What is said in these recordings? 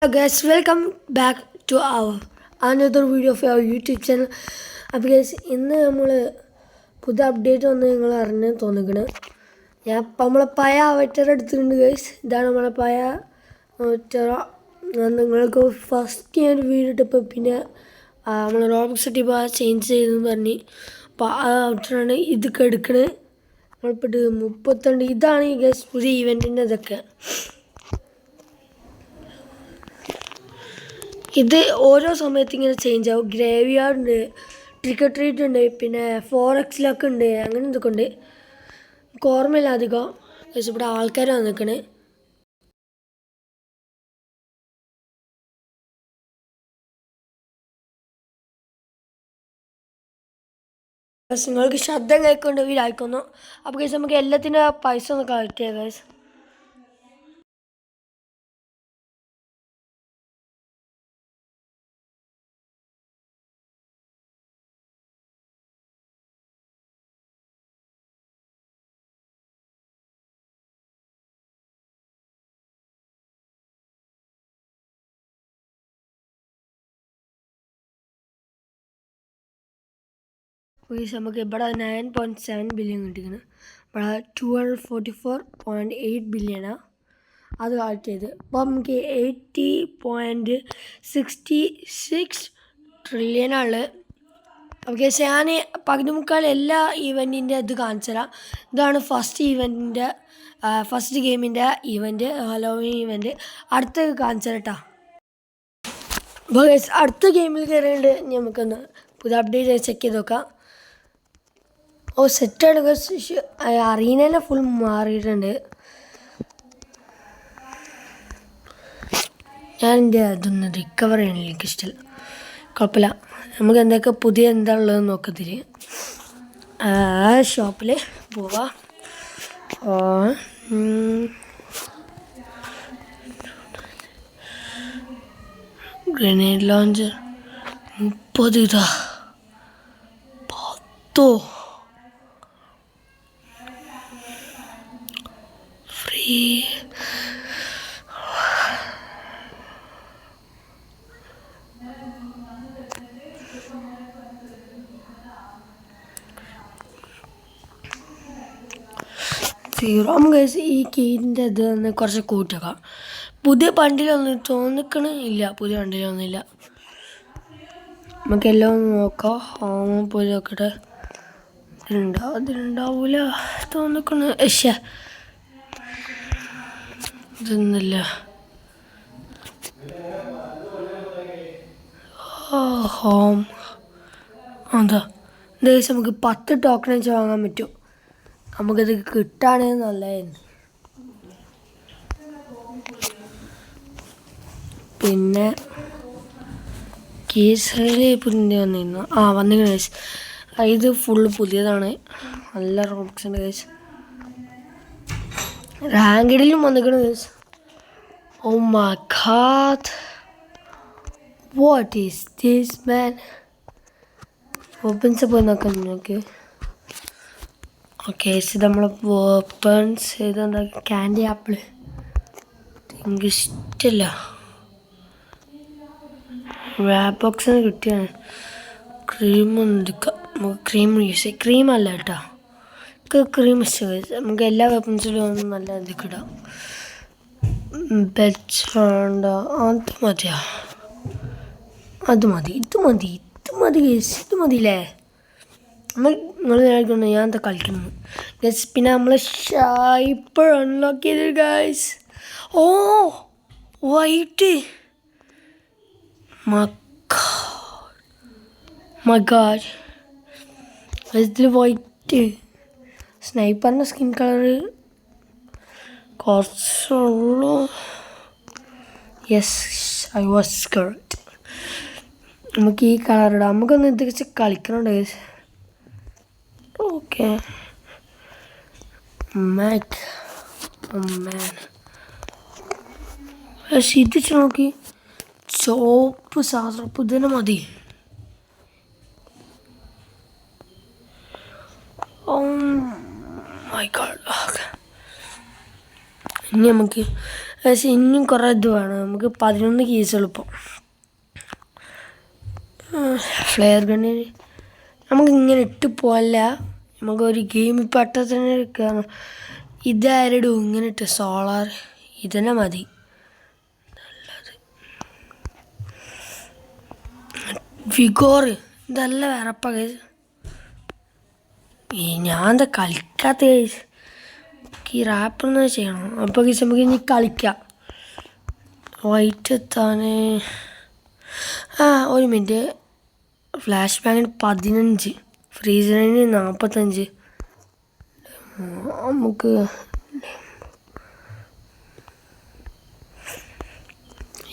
Hello guys, welcome back to our another video of our YouTube channel. അപ്പോൾ guys ഇന്ന് നമ്മൾ പുതിയ update വന്ന് നിങ്ങൾ അറിഞ്ഞ് തോന്നിക്കണം. ഞാൻ ഇപ്പം നമ്മളെ പഴയ അവറ്റർ എടുത്തിട്ടുണ്ട് ഗൈസ്. ഇതാണ് നമ്മളെ പഴയ അവറ്റർ. നിങ്ങൾക്ക് ഫസ്റ്റ് ഞാൻ വീഡിയോ ഇട്ടപ്പോൾ പിന്നെ നമ്മൾ റോബോക്സ് ഇട്ടിപ്പോൾ ചേഞ്ച് ചെയ്തെന്ന് പറഞ്ഞ് അപ്പോൾ ആ അവറ്ററാണ് ഇതൊക്കെ എടുക്കണത്. നമ്മളിപ്പോൾ 32 ഇതാണ് ഈ ഗൈസ് പുതിയ ഇവൻറ്റിൻ്റെ ഇതൊക്കെ. ഇത് ഓരോ സമയത്ത് ഇങ്ങനെ ചേഞ്ച് ആവും. ഗ്രേവ് യാർഡ് ഉണ്ട്, ട്രിക്ക് ഓർ ട്രീറ്റ് ഉണ്ട്, പിന്നെ 4Xലൊക്കെ ഉണ്ട്, അങ്ങനെ ഇതൊക്കെ ഉണ്ട്. എനിക്ക് ഓർമ്മയില്ല അധികം. പക്ഷേ ഇവിടെ ആൾക്കാർ വന്നിക്കണേ. നിങ്ങൾക്ക് ശബ്ദം കേൾക്കൊണ്ട് വീടായിക്കുന്നു. അപ്പോൾ കേസ് നമുക്ക് എല്ലാത്തിൻ്റെ പൈസ ഒന്ന് കളക്ട് ചെയ്യാം ഗൈസ്. നമുക്ക് ഇവിടെ 9.7 ബില്യൺ കിട്ടിയിരിക്കുന്നത്. ഇവിടെ 244.8 ബില്യണാണ് അത് കളക്ട് ചെയ്ത്. അപ്പോൾ നമുക്ക് 80.66 ട്രില്യണുള്ളത്. ഓക്കെ, ഞാൻ പകുതിമുക്കാൽ എല്ലാ ഈവൻറ്റിൻ്റെ ഇത് കാണിച്ചു തരാം. ഇതാണ് ഫസ്റ്റ് ഗെയിമിൻ്റെ ഈവൻറ്റ്, ഹലോവീൻ ഈവൻറ്റ്. അടുത്ത കാണിച്ചു തരാം കേട്ടോ. അപ്പോൾ അടുത്ത ഗെയിമിൽ കയറിയുണ്ട്. നമുക്കൊന്ന് പുതിയ അപ്ഡേറ്റ് ചെക്ക് ചെയ്ത് നോക്കാം. സെറ്റാണ്. അറീനേനെ ഫുൾ മാറിയിട്ടുണ്ട്. ഞാൻ എൻ്റെ അതൊന്ന് റിക്കവർ ചെയ്യണില്ല, എനിക്കിഷ്ടമില്ല. കുഴപ്പമില്ല, നമുക്ക് എന്തൊക്കെ പുതിയ എന്താ ഉള്ളതെന്ന് നോക്കത്തിരി. ഷോപ്പിൽ പോവാം. ഗ്രനേഡ് ലോഞ്ചർ 30 ഇതാ 10 ഫ്രീ. സീറോം ഗൈസ് ഈ കീൻ്റെ ഇത് ഒന്ന് കുറച്ച് കൂട്ടിയേക്കാം. പുതിയ ബണ്ടിലൊന്നും തോന്നിക്കണില്ല. പുതിയ ബണ്ടിലൊന്നുമില്ല. നമുക്കെല്ലാം നോക്കാം. ഹോം പോയി നോക്കട്ടെ. ഇതിലുണ്ടാവൂല തോന്നിക്കണ്. ഇതൊന്നുമില്ല. ഹോം എന്താ ഗൈസ്, നമുക്ക് 10 ടോക്കൺ വെച്ച് വാങ്ങാൻ പറ്റും. നമുക്കത് കിട്ടുകയാണെങ്കിൽ നല്ലതായിരുന്നു. പിന്നെ കേസറിൽ പുതിയ വന്നിരുന്നു. വന്നിരുന്നു ഗൈസ്. ഇത് ഫുള്ള് പുതിയതാണ്. നല്ല റോബോക്സിൻ്റെ ഗൈസ്. റാങ്കിഡിലും വന്നിരിക്കണ guys. Oh my god, what is this man. Weapons പോയി നോക്കാം നിങ്ങൾക്ക്. ഓക്കെ, ഇത് നമ്മളെ വെപ്പൺസ്. ഇതെന്താ ക്യാൻഡി ആപ്പിൾ. എനിക്കിഷ്ടമില്ല. റാപ്പ് ബോക്സിന് കിട്ടിയാണ്. ക്രീമൊന്നും എടുക്കാം. നമുക്ക് ക്രീം യൂസ് ചെയ്യാം. ക്രീമല്ല കേട്ടോ, ക്രീം ഇഷ്ടം. നമുക്ക് എല്ലാ വെപ്പൺസിലും ഒന്നും നല്ല ഇതൊക്കെ ഇടാം. ബെഡ്സ് വേണ്ട, അത് മതിയാ. അത് മതി. ഇത് ഗൈസ്. ഇത് മതിയില്ലേ? നിങ്ങൾ വിചാരിക്കുന്നു ഞാൻ എന്താ കളിക്കുന്നത് ഗൈസ്. പിന്നെ നമ്മൾ ഇപ്പോൾ അൺലോക്ക് ചെയ്തത് ഗൈസ്. വൈറ്റ്. മൈ ഗോഡ്, ഇതിൽ വൈറ്റ് സ്നൈപ്പറിൻ്റെ സ്കിൻ കളറ് കുറച്ചുള്ളൂ. Yes, I was correct. നമുക്ക് ഈ കളർ ഇടാം. നമുക്കൊന്ന് ഇത് വെച്ച് കളിക്കണുണ്ട് ഗൈസ്. ഓക്കെ, പക്ഷെ ഇത് വെച്ച് നോക്കി. ചോപ്പ് സാധനം ഇതിന് മതി. My God. ഇനി നമുക്ക് പക്ഷേ ഇനിയും കുറേ ഇത് വേണം. നമുക്ക് 11 കീസ് എളുപ്പം. ഫ്ലെയർ ഗണ്ണിന് നമുക്ക് ഇങ്ങനെ ഇട്ട് പോകല്ല. നമുക്കൊരു ഗെയിം പെട്ടെന്ന് തന്നെ എടുക്കുക. ഇതാരടും ഇങ്ങനെ ഇട്ട് സോളാർ ഇതന്നെ മതി. വിഗോർ ഇതല്ല വേറെപ്പ കേസ്. ഞാൻ എന്താ കളിക്കാത്ത കേസ്. ഈ റാപ്പൊന്ന് ചെയ്യണം. അപ്പോൾ കേസ് നമുക്ക് ഇനി കളിക്കാം. വൈറ്റ് എത്താൻ ഒരു മിനിറ്റ്. ഫ്ലാഷ് ബാങ്കിന് 15, ഫ്രീസറിന് 45. നമുക്ക്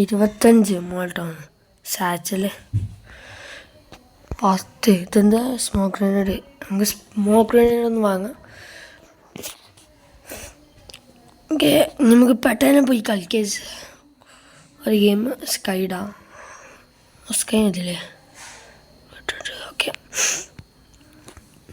25 മോൾട്ടാണ്. സാച്ചല് 10. ഇതെന്താ സ്മോക്ക് ഗ്രനേഡ്. നമുക്ക് സ്മോക്ക് ഗ്രനേഡ് ഒന്ന് വാങ്ങാം. ഓക്കെ, നമുക്ക് പെട്ടെന്ന് പോയി കളിക്കാം. ഒരു ഗെയിം സ്കൈഡാ സ്കൈ ഇതില്ലേ. ഓക്കെ,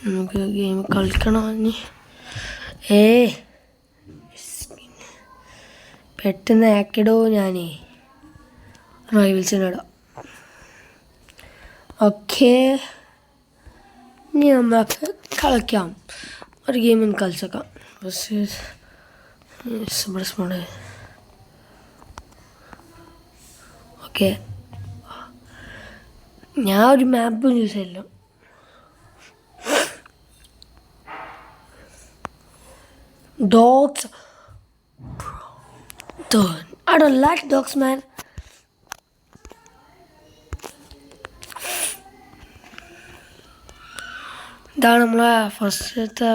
നമുക്ക് ഗെയിം കളിക്കണം. പെട്ടെന്ന് ആക്കിടോ. ഞാനേ റൈവൽസിനിടാം. ഓക്കെ, ഇനി നമുക്ക് കളിക്കാം. ഒരു ഗെയിം ഒന്ന് കളിച്ചേക്കാം. ഓക്കെ, ഞാൻ ഒരു മാപ്പ് യൂസ് ചെയ്യല്ലോ. Dogs. I don't like dogs, man. ഇതാണ് നമ്മളെ ഫസ്റ്റത്തെ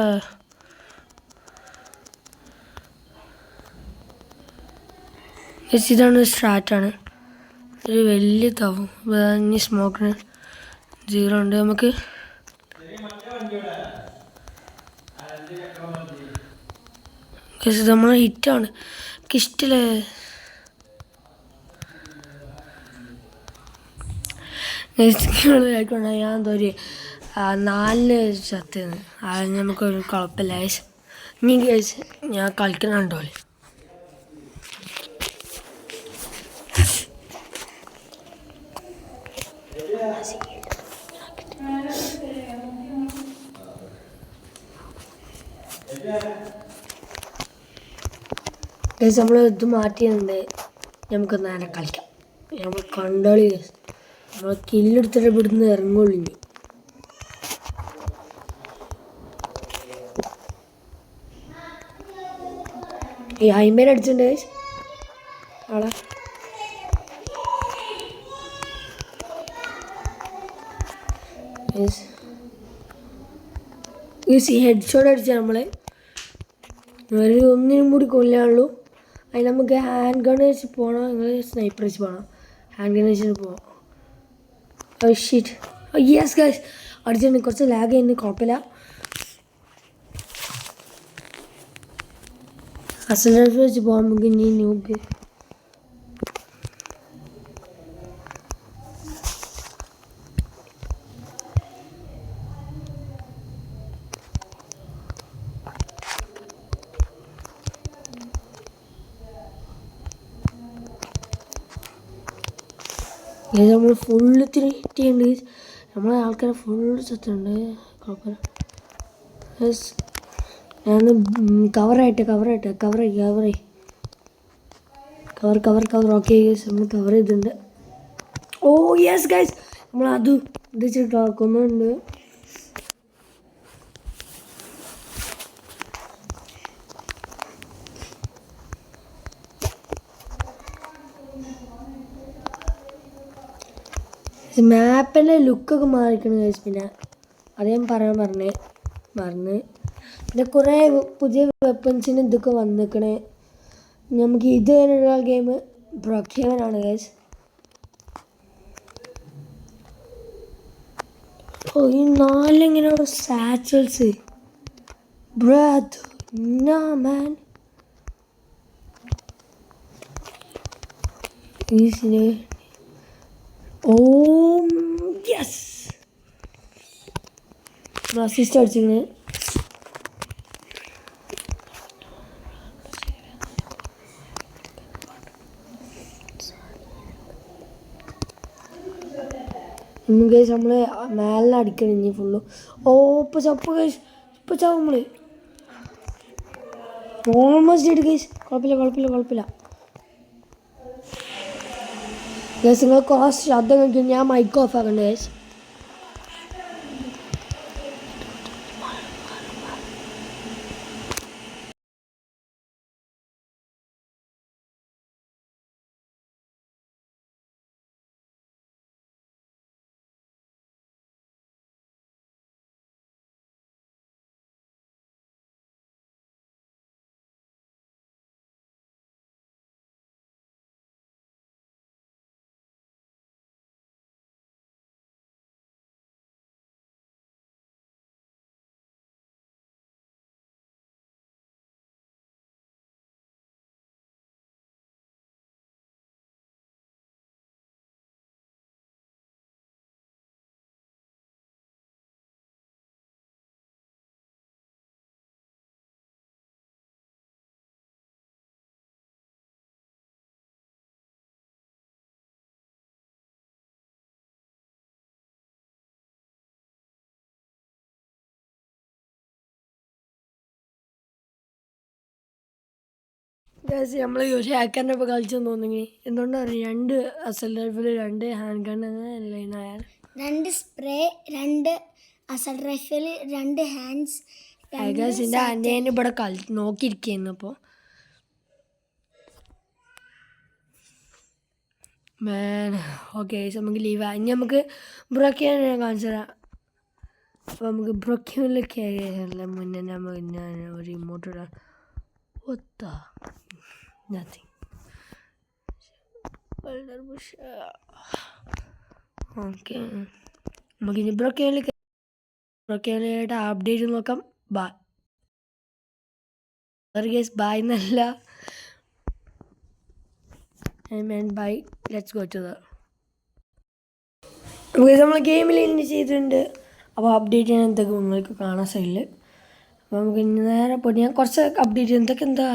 ഇതാണ് സ്റ്റാർട്ടാണ്. ഒരു വലിയ തവും ഇനി സ്മോക്കിന് 0 ഉണ്ട്. നമുക്ക് നമ്മളെ ഹിറ്റാണ്. എനിക്ക് ഇഷ്ടമില്ല. ആയിക്കോട്ടെ, ഞാൻ എന്തോ ഒരു 4 ചത്തുന്ന്. അത് നമുക്കൊരു കുഴപ്പമില്ല. ഇനി ഞാൻ കളിക്കണുണ്ടോ. നമ്മൾ ഇത് മാറ്റിയുണ്ട്. നമുക്ക് നേരെ കളിക്കാം. നമ്മൾ കണ്ടോളി. നമ്മൾ കില്ലെടുത്തിട്ട് ഇവിടുന്ന് ഇറങ്ങുള്ളൂ. ഇനി ഈ ഹൈമേൻ അടിച്ചിട്ടുണ്ട് ആളെ. ഹെഡ് ഷോട്ട് അടിച്ചാൽ നമ്മളെ ഒരു ഒന്നിനും കൂടി കൊല്ലാനുള്ളൂ. അതിന് നമുക്ക് ഹാൻഡ് ഗൺ വെച്ച് പോകണം. നിങ്ങൾ സ്നൈപ്പർ വെച്ച് പോകണം. ഹാൻഡ് ഗൺ വെച്ചിട്ട് പോകാം. ഷീറ്റ്. യെസ് ഗൈസ്, അടിച്ചിട്ടുണ്ട്. കുറച്ച് ലാഗ് ചെയ്യുന്നുണ്ട്, കുഴപ്പമില്ല. അസലർ വെച്ച് പോകാൻ നമുക്ക് ഇനി നോക്ക്. നമ്മൾ ഫുള്ള് ഹിറ്റ് ചെയ്യുന്നുണ്ട്. നമ്മളെ ആൾക്കാരെ ഫുള്ള് ചത്തുണ്ട്. കുഴപ്പമില്ല. ഞാൻ കവറായിട്ട് കവർ ഓക്കെ നമ്മൾ കവർ ചെയ്തിട്ടുണ്ട്. ഓ യെസ് ഗൈസ്, നമ്മളത് ഇത് വെച്ചിട്ട് കൊന്നുണ്ട്. മാപ്പിൻ്റെ ലുക്കൊക്കെ മാറിക്കണം ഗൈസ്. പിന്നെ അത് ഞാൻ പറയാൻ മറന്ന്. പിന്നെ കുറേ പുതിയ വെപ്പൺസിന് ഇതൊക്കെ വന്നിക്കണേ. നമുക്ക് ഇത് തന്നെയുള്ള ഗെയിം ബ്രോക്ഹേവനാണ് ഗൈസ്. ഓ ഈ 4 ഇങ്ങനെയുള്ള സാച്ചൽസ് ബ്രാത്ത് മാൻ. ഓ യെസ്, അസിസ്റ്റ് അടിച്ചിങ്ങനെ. ഇന്ന് കേസ് നമ്മൾ മേലെ അടിക്കണം ഇനി ഫുള്ള്. ഓ ഇപ്പം ചപ്പ് കേസ്, ഇപ്പം ചാവും നമ്മൾ. ഓൾമോസ്റ്റ് ഇട്ട് കേസ്. കുഴപ്പമില്ല. കേസ് നിങ്ങൾ കുറച്ച് ശബ്ദം കഴിക്കും, ഞാൻ മൈക്ക് ഓഫ് ആക്കണ്ട കേസ്. ഗൈസ് നമ്മൾ ഒരു ഹാക്കറിനെ ഇപ്പോൾ കളിച്ചെന്ന് തോന്നുന്നെങ്കിൽ എന്തുകൊണ്ടാണ് അറിയാം, 2 അസൽ റൈഫിൾ, 2 ഹാൻഡ് ഗൺ ലൈനായാൽ, 2 സ്പ്രേ, 2 അസൽ റൈഫിൾ, 2 ഹാൻഡ്സ്. ഗൈസ് എൻ്റെ ആൻറ്റേനെ ഇവിടെ നോക്കിയിരിക്കുന്നു. അപ്പോൾ ഓക്കെ ഗൈസ് നമുക്ക് ലീവാണ്. ഇനി നമുക്ക് ബ്രോക്കിയാൻ കാണിച്ചു തരാം. അപ്പോൾ നമുക്ക് ബ്രോക്കിയനിലേക്ക് മുന്നേ ഞാൻ ഒരു ഇമോട്ട് ഇടാം. Nothing. ഓക്കെ നമുക്കിനി ബ്രോക്കേനിലായിട്ട് അപ്ഡേറ്റ് നോക്കാം. ഗൈസ് ബൈ എന്നല്ല, ബൈ. ലെറ്റ്സ് ഗോ ടു നമ്മൾ ഗെയിമിൽ ഇനി ചെയ്തിട്ടുണ്ട്. അപ്പോൾ അപ്ഡേറ്റ് ചെയ്യാൻ എന്തൊക്കെ നിങ്ങൾക്ക് കാണാൻ സൈഡിൽ. അപ്പോൾ നമുക്ക് ഇനി നേരെ പോയിട്ട് ഞാൻ കുറച്ച് അപ്ഡേറ്റ് ചെയ്യാം. എന്തൊക്കെ എന്താ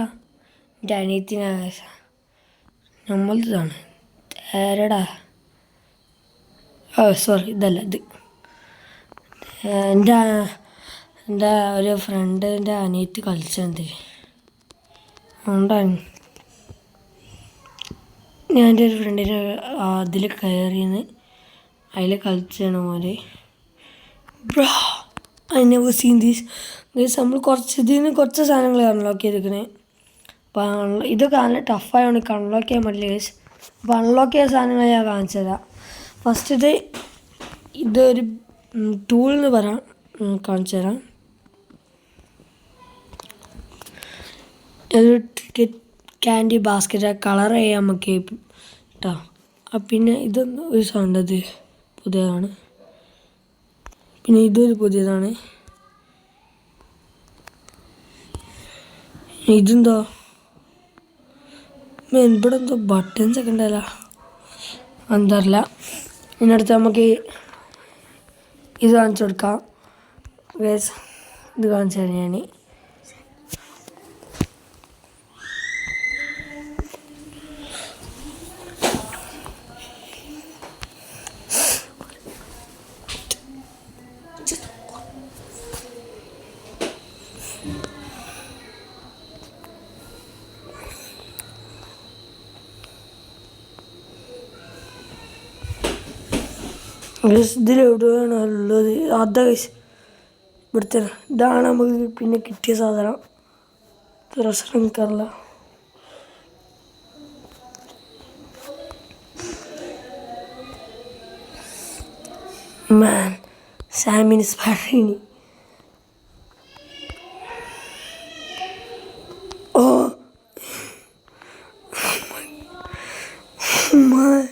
എൻ്റെ അനിയത്തിനാണ് നമ്മളതാണ് തേരടാ. സോറി ഇതല്ല ഇത് എൻ്റെ ഒരു ഫ്രണ്ടിൻ്റെ അനിയത്തി കളിച്ചത് അതുകൊണ്ടാണ് ഞാൻ എൻ്റെ ഒരു ഫ്രണ്ടിന് അതിൽ കയറിയെന്ന് അതിൽ കളിച്ചാണ് പോലെ. Bro I never seen these. നമ്മൾ കുറച്ച് സാധനങ്ങൾ അൺലോക്ക് ചെയ്തിരിക്കണേ. അപ്പോൾ ഇതൊക്കെ നല്ല ടഫായതുകൊണ്ട് അൺലോക്ക് ചെയ്യാൻ പറ്റില്ല ഗൈസ്. അപ്പോൾ അൺലോക്ക് ചെയ്ത സാധനങ്ങൾ ഞാൻ കാണിച്ചു തരാം. ഫസ്റ്റ് ഇതൊരു ടൂൾ എന്ന് പറയാം, കാണിച്ചു തരാം. ഇതൊരു ക്യാൻഡി ബാസ്ക്കറ്റ് കളർ ചെയ്യാൻ നമുക്ക് കേട്ടോ. പിന്നെ ഇതൊന്നും ഒരു സൗണ്ട്, അത് പുതിയതാണ്. പിന്നെ ഇതൊരു പുതിയതാണ്. ഇതെന്തോ ഇവിടെ എന്തോ ബട്ടൺസ് ഒക്കെ ഉണ്ടല്ലോ, എന്തറിയില്ല. ഇതിനടുത്ത് നമുക്ക് ഇത് കാണിച്ചു കൊടുക്കാം. ഇത് കാണിച്ചു തരാം ഞാൻ. ഇതിലെവിടെയാണ് ഉള്ളത്? അതാ ഇവിടുത്തെ ഇതാണ് നമുക്ക് പിന്നെ കിട്ടിയ സാധനം. എനിക്കറിയില്ല. മാൻ സാമിന് സ്പാരിനി. ഓ മാൻ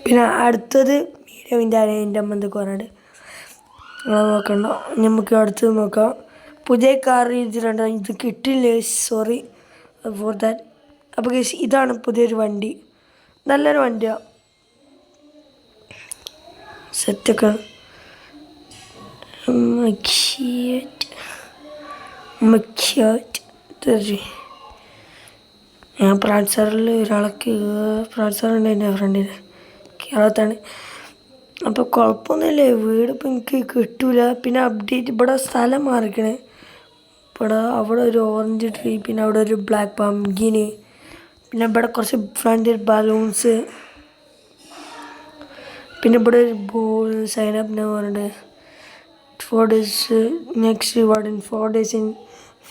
പിന്നെ അടുത്തത് മീഡിയമിൻ്റെ എൻ്റെ അമ്മ എന്തൊക്കെ പറഞ്ഞിട്ട് നോക്കണ്ട. നമുക്ക് അടുത്തത് നോക്കാം. പുതിയ കാർ ഇതിലുണ്ട്, ഇത് കിട്ടില്ല, സോറി ഫോർ ദാറ്റ്. അപ്പോൾ ഇതാണ് പുതിയൊരു വണ്ടി, നല്ലൊരു വണ്ടിയാണ്, സെറ്റൊക്കെ. ഞാൻ പ്രാൻസറിൽ ഒരാൾക്ക് പ്രാൻസറുണ്ട് എൻ്റെ ഫ്രണ്ടിന് കേരളത്താണ്. അപ്പോൾ കുഴപ്പമൊന്നുമില്ലേ, വീട് ഇപ്പം എനിക്ക് കിട്ടൂല. പിന്നെ അപ്ഡേറ്റ് ഇവിടെ സ്ഥലം മാറിക്കണേ. ഇവിടെ അവിടെ ഒരു ഓറഞ്ച് ട്രീ, പിന്നെ അവിടെ ഒരു ബ്ലാക്ക് പംകിന്, പിന്നെ ഇവിടെ കുറച്ച് ഫ്രണ്ടിൽ ബലൂൺസ്, പിന്നെ ഇവിടെ ഒരു ബോൾ സൈനപ്പ് എന്ന് പറഞ്ഞിട്ട് 4 days next reward in 4 days in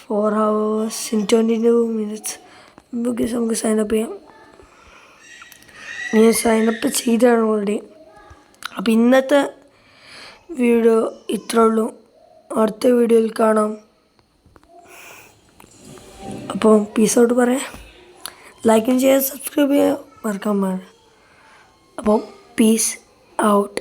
4 hours in 22 minutes. നമുക്ക് സൈനപ്പ് ചെയ്യാം. ഞാൻ സൈനപ്പ് ചെയ്താണ് ഓൾറെഡി. അപ്പോൾ ഇന്നത്തെ വീഡിയോ ഇത്രേ ഉള്ളൂ. അടുത്ത വീഡിയോയിൽ കാണാം. അപ്പോൾ പീസ് ഔട്ട് പറയാം. ലൈക്കും ചെയ്യുക, സബ്സ്ക്രൈബ് ചെയ്യുക, മറക്കാൻ പാടില്ല. അപ്പോൾ പീസ് ഔട്ട്.